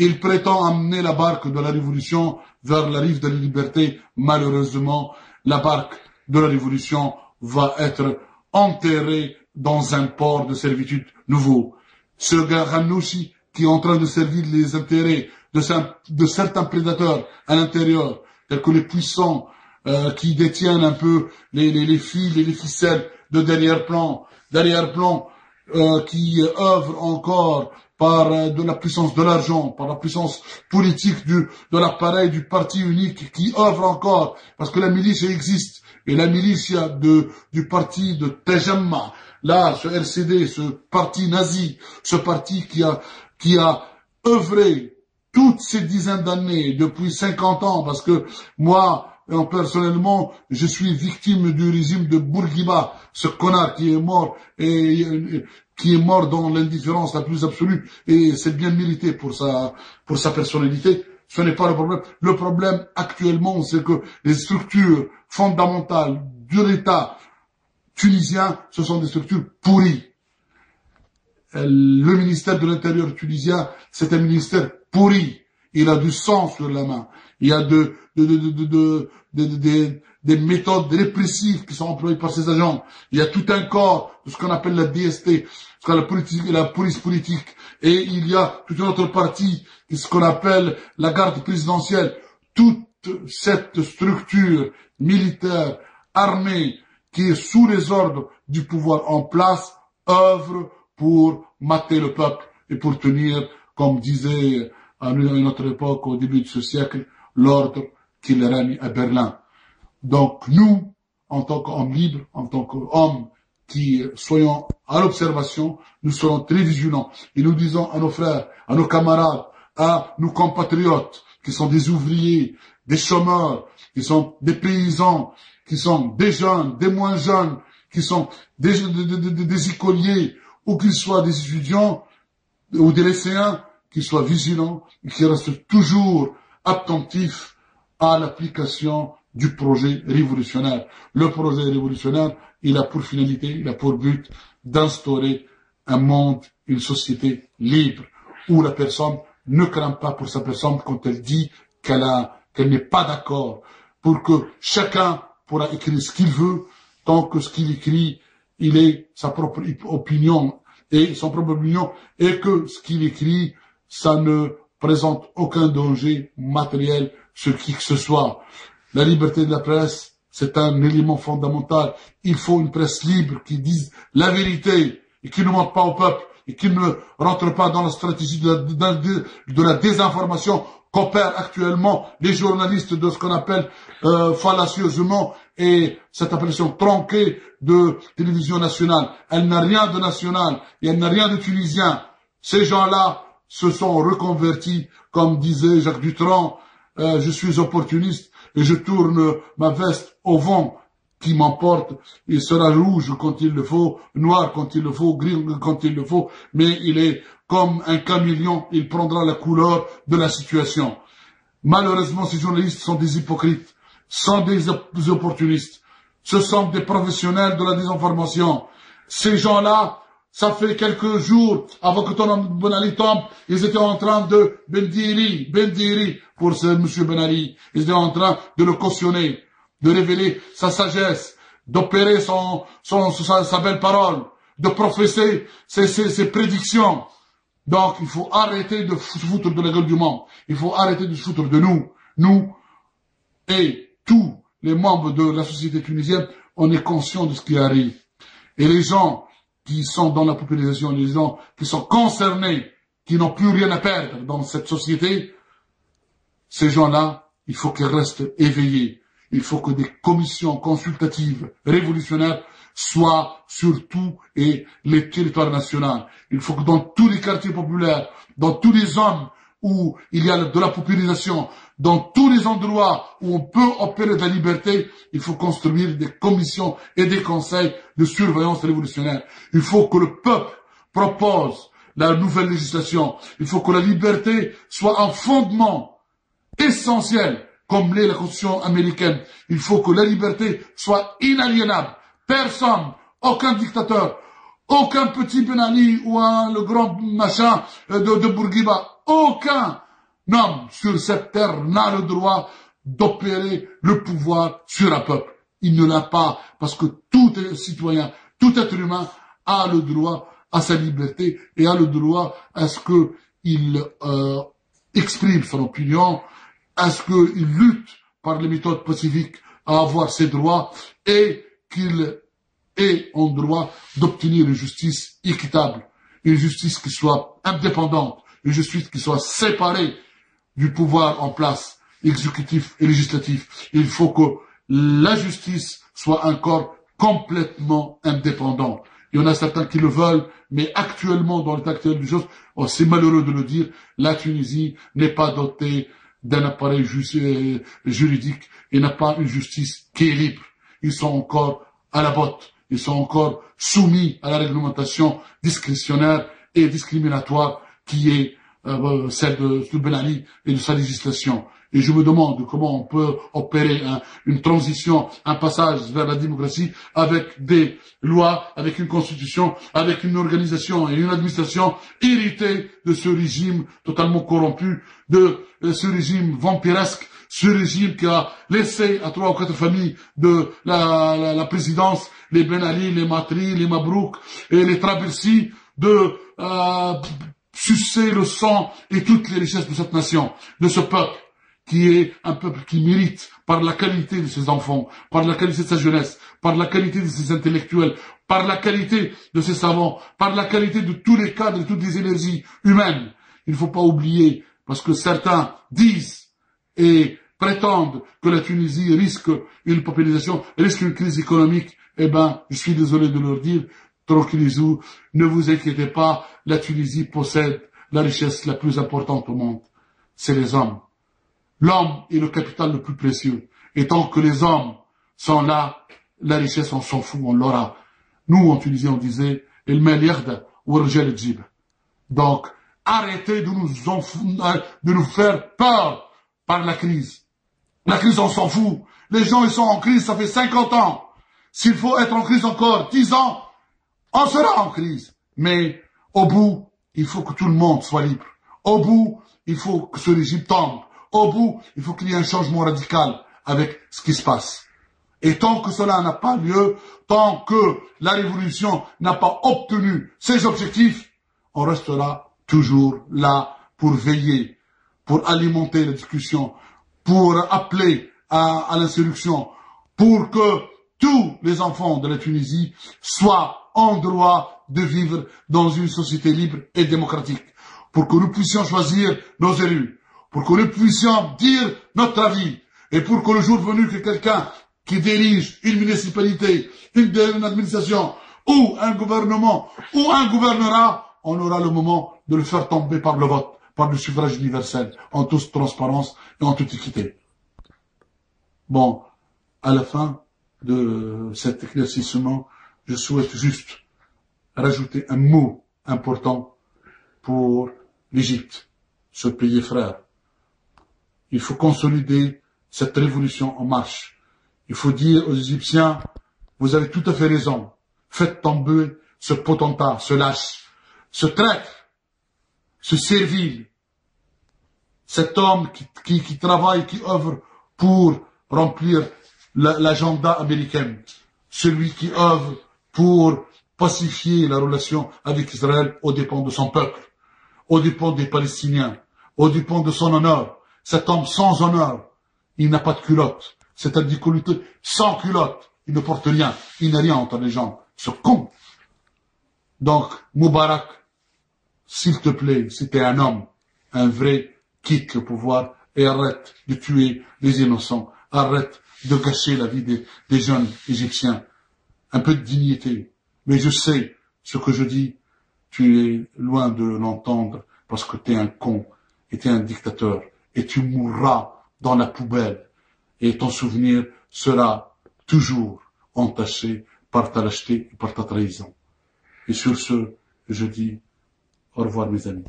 Il prétend amener la barque de la révolution vers la rive de la liberté. Malheureusement, la barque de la révolution va être enterrée dans un port de servitude nouveau. Ce gars Ghannouchi, qui est en train de servir les intérêts de certains prédateurs à l'intérieur, tels que les puissants qui détiennent un peu les fils et les ficelles de derrière-plan, qui œuvrent encore par de la puissance de l'argent, par la puissance politique de l'appareil du parti unique, qui œuvre encore, parce que la milice existe, et la milice du parti de Tejamma, là, ce RCD, ce parti nazi, ce parti qui a œuvré toutes ces dizaines d'années, depuis 50 ans, parce que moi, personnellement, je suis victime du régime de Bourguiba, ce connard qui est mort et qui est mort dans l'indifférence la plus absolue, et c'est bien mérité pour sa personnalité. Ce n'est pas le problème. Le problème actuellement, c'est que les structures fondamentales de l'État tunisien, ce sont des structures pourries. Le ministère de l'Intérieur tunisien, c'est un ministère pourri. Il a du sang sur la main. Il y a des méthodes répressives qui sont employées par ces agents. Il y a tout un corps de ce qu'on appelle la DST, ce qu'on appelle la police politique. Et il y a toute une autre partie, ce qu'on appelle la garde présidentielle. Toute cette structure militaire, armée, qui est sous les ordres du pouvoir en place, œuvre pour mater le peuple et pour tenir, comme disait à une autre époque, au début de ce siècle, l'ordre qu'il règne à Berlin. Donc nous, en tant qu'hommes libres, en tant qu'hommes qui soyons à l'observation, nous serons très vigilants et nous disons à nos frères, à nos camarades, à nos compatriotes qui sont des ouvriers, des chômeurs, qui sont des paysans, qui sont des jeunes, des moins jeunes, qui sont des écoliers, ou qu'ils soient des étudiants ou des lycéens, qu'ils soient vigilants et qu'ils restent toujours attentifs à l'application du projet révolutionnaire. Le projet révolutionnaire, il a pour finalité, il a pour but d'instaurer un monde, une société libre, où la personne ne craint pas pour sa personne quand elle dit qu'elle n'est pas d'accord, pour que chacun pourra écrire ce qu'il veut, tant que ce qu'il écrit, il est sa propre opinion et son propre opinion, et que ce qu'il écrit, ça ne présente aucun danger matériel sur qui que ce soit. La liberté de la presse, c'est un élément fondamental. Il faut une presse libre qui dise la vérité et qui ne mente pas au peuple et qui ne rentre pas dans la stratégie de la désinformation qu'opèrent actuellement les journalistes de ce qu'on appelle fallacieusement et cette appellation tronquée de télévision nationale. Elle n'a rien de national et elle n'a rien de tunisien. Ces gens-là se sont reconvertis, comme disait Jacques Dutronc, je suis opportuniste et je tourne ma veste au vent qui m'emporte. Il sera rouge quand il le faut, noir quand il le faut, gris quand il le faut, mais il est comme un caméléon, il prendra la couleur de la situation. Malheureusement, ces journalistes sont des hypocrites, sont des opportunistes. Ce sont des professionnels de la désinformation. Ces gens-là, ça fait quelques jours, avant que ton Ben Ali tombe, ils étaient en train de Bendiri, pour ce monsieur Ben Ali. Ils étaient en train de le cautionner, de révéler sa sagesse, d'opérer sa belle parole, de professer ses prédictions. Donc, il faut arrêter de se foutre de la gueule du monde. Il faut arrêter de se foutre de nous. Nous et tous les membres de la société tunisienne, on est conscients de ce qui arrive. Et les gens qui sont dans la population, les gens qui sont concernés, qui n'ont plus rien à perdre dans cette société, ces gens-là, il faut qu'ils restent éveillés. Il faut que des commissions consultatives révolutionnaires soient sur tout et les territoires nationaux. Il faut que dans tous les quartiers populaires, dans tous les zones où il y a de la popularisation, dans tous les endroits où on peut opérer de la liberté, il faut construire des commissions et des conseils de surveillance révolutionnaire. Il faut que le peuple propose la nouvelle législation. Il faut que la liberté soit un fondement essentiel, comme l'est la Constitution américaine. Il faut que la liberté soit inaliénable. Personne, aucun dictateur, aucun petit Ben Ali ou le grand machin de Bourguiba, aucun homme sur cette terre n'a le droit d'opérer le pouvoir sur un peuple. Il ne l'a pas, parce que tout citoyen, tout être humain a le droit à sa liberté et a le droit à ce qu'il exprime son opinion, à ce qu'il lutte par les méthodes pacifiques à avoir ses droits et qu'il ait en droit d'obtenir une justice équitable, une justice qui soit indépendante, une justice qui soit séparée du pouvoir en place, exécutif et législatif. Il faut que la justice soit un corps complètement indépendant. Il y en a certains qui le veulent, mais actuellement, dans l'état actuel des choses, c'est malheureux de le dire, la Tunisie n'est pas dotée d'un appareil juridique et n'a pas une justice qui est libre. Ils sont encore à la botte. Ils sont encore soumis à la réglementation discrétionnaire et discriminatoire qui est celle de Ben Ali et de sa législation. Et je me demande comment on peut opérer une transition, un passage vers la démocratie avec des lois, avec une constitution, avec une organisation et une administration héritées de ce régime totalement corrompu, de ce régime vampiresque, ce régime qui a laissé à 3 ou 4 familles de la présidence, les Ben Ali, les Matri, les Mabrouk et les Trabersi, de sucer le sang et toutes les richesses de cette nation, de ce peuple, qui est un peuple qui mérite, par la qualité de ses enfants, par la qualité de sa jeunesse, par la qualité de ses intellectuels, par la qualité de ses savants, par la qualité de tous les cadres et toutes les énergies humaines. Il ne faut pas oublier, parce que certains disent et prétendent que la Tunisie risque une paupérisation, risque une crise économique. Eh ben, je suis désolé de leur dire, tranquillisez-vous, ne vous inquiétez pas, la Tunisie possède la richesse la plus importante au monde. C'est les hommes. L'homme est le capital le plus précieux. Et tant que les hommes sont là, la richesse, on s'en fout, on l'aura. Nous, en Tunisie, on disait, il melierde ou le djib. Donc, arrêtez de nous faire peur par la crise. La crise, on s'en fout. Les gens, ils sont en crise, ça fait 50 ans. S'il faut être en crise encore 10 ans, on sera en crise. Mais, au bout, il faut que tout le monde soit libre. Au bout, il faut que ce régime tombe. Au bout, il faut qu'il y ait un changement radical avec ce qui se passe. Et tant que cela n'a pas lieu, tant que la révolution n'a pas obtenu ses objectifs, on restera toujours là pour veiller, pour alimenter la discussion, pour appeler à l'insurrection, pour que tous les enfants de la Tunisie soient en droit de vivre dans une société libre et démocratique, pour que nous puissions choisir nos élus, pour que nous puissions dire notre avis, et pour que le jour venu que quelqu'un qui dirige une municipalité, une administration, ou un gouvernement, ou un gouvernorat, on aura le moment de le faire tomber par le vote, par le suffrage universel, en toute transparence et en toute équité. Bon, à la fin de cet éclaircissement, je souhaite juste rajouter un mot important pour l'Égypte, ce pays frère. Il faut consolider cette révolution en marche. Il faut dire aux Égyptiens, vous avez tout à fait raison. Faites tomber ce potentat, ce lâche, ce traître, ce servile, cet homme qui travaille, qui œuvre pour remplir l'agenda américain, celui qui œuvre pour pacifier la relation avec Israël aux dépens de son peuple, aux dépens des Palestiniens, aux dépens de son honneur. Cet homme sans honneur, il n'a pas de culotte. C'est un décolleté sans culotte. Il ne porte rien. Il n'a rien entre les jambes. Ce con. Donc, Moubarak, s'il te plaît, si t'es un homme, un vrai, quitte le pouvoir et arrête de tuer les innocents. Arrête de gâcher la vie des jeunes Égyptiens. Un peu de dignité. Mais je sais ce que je dis. Tu es loin de l'entendre parce que t'es un con et t'es un dictateur. Et tu mourras dans la poubelle. Et ton souvenir sera toujours entaché par ta lâcheté et par ta trahison. Et sur ce, je dis au revoir mes amis.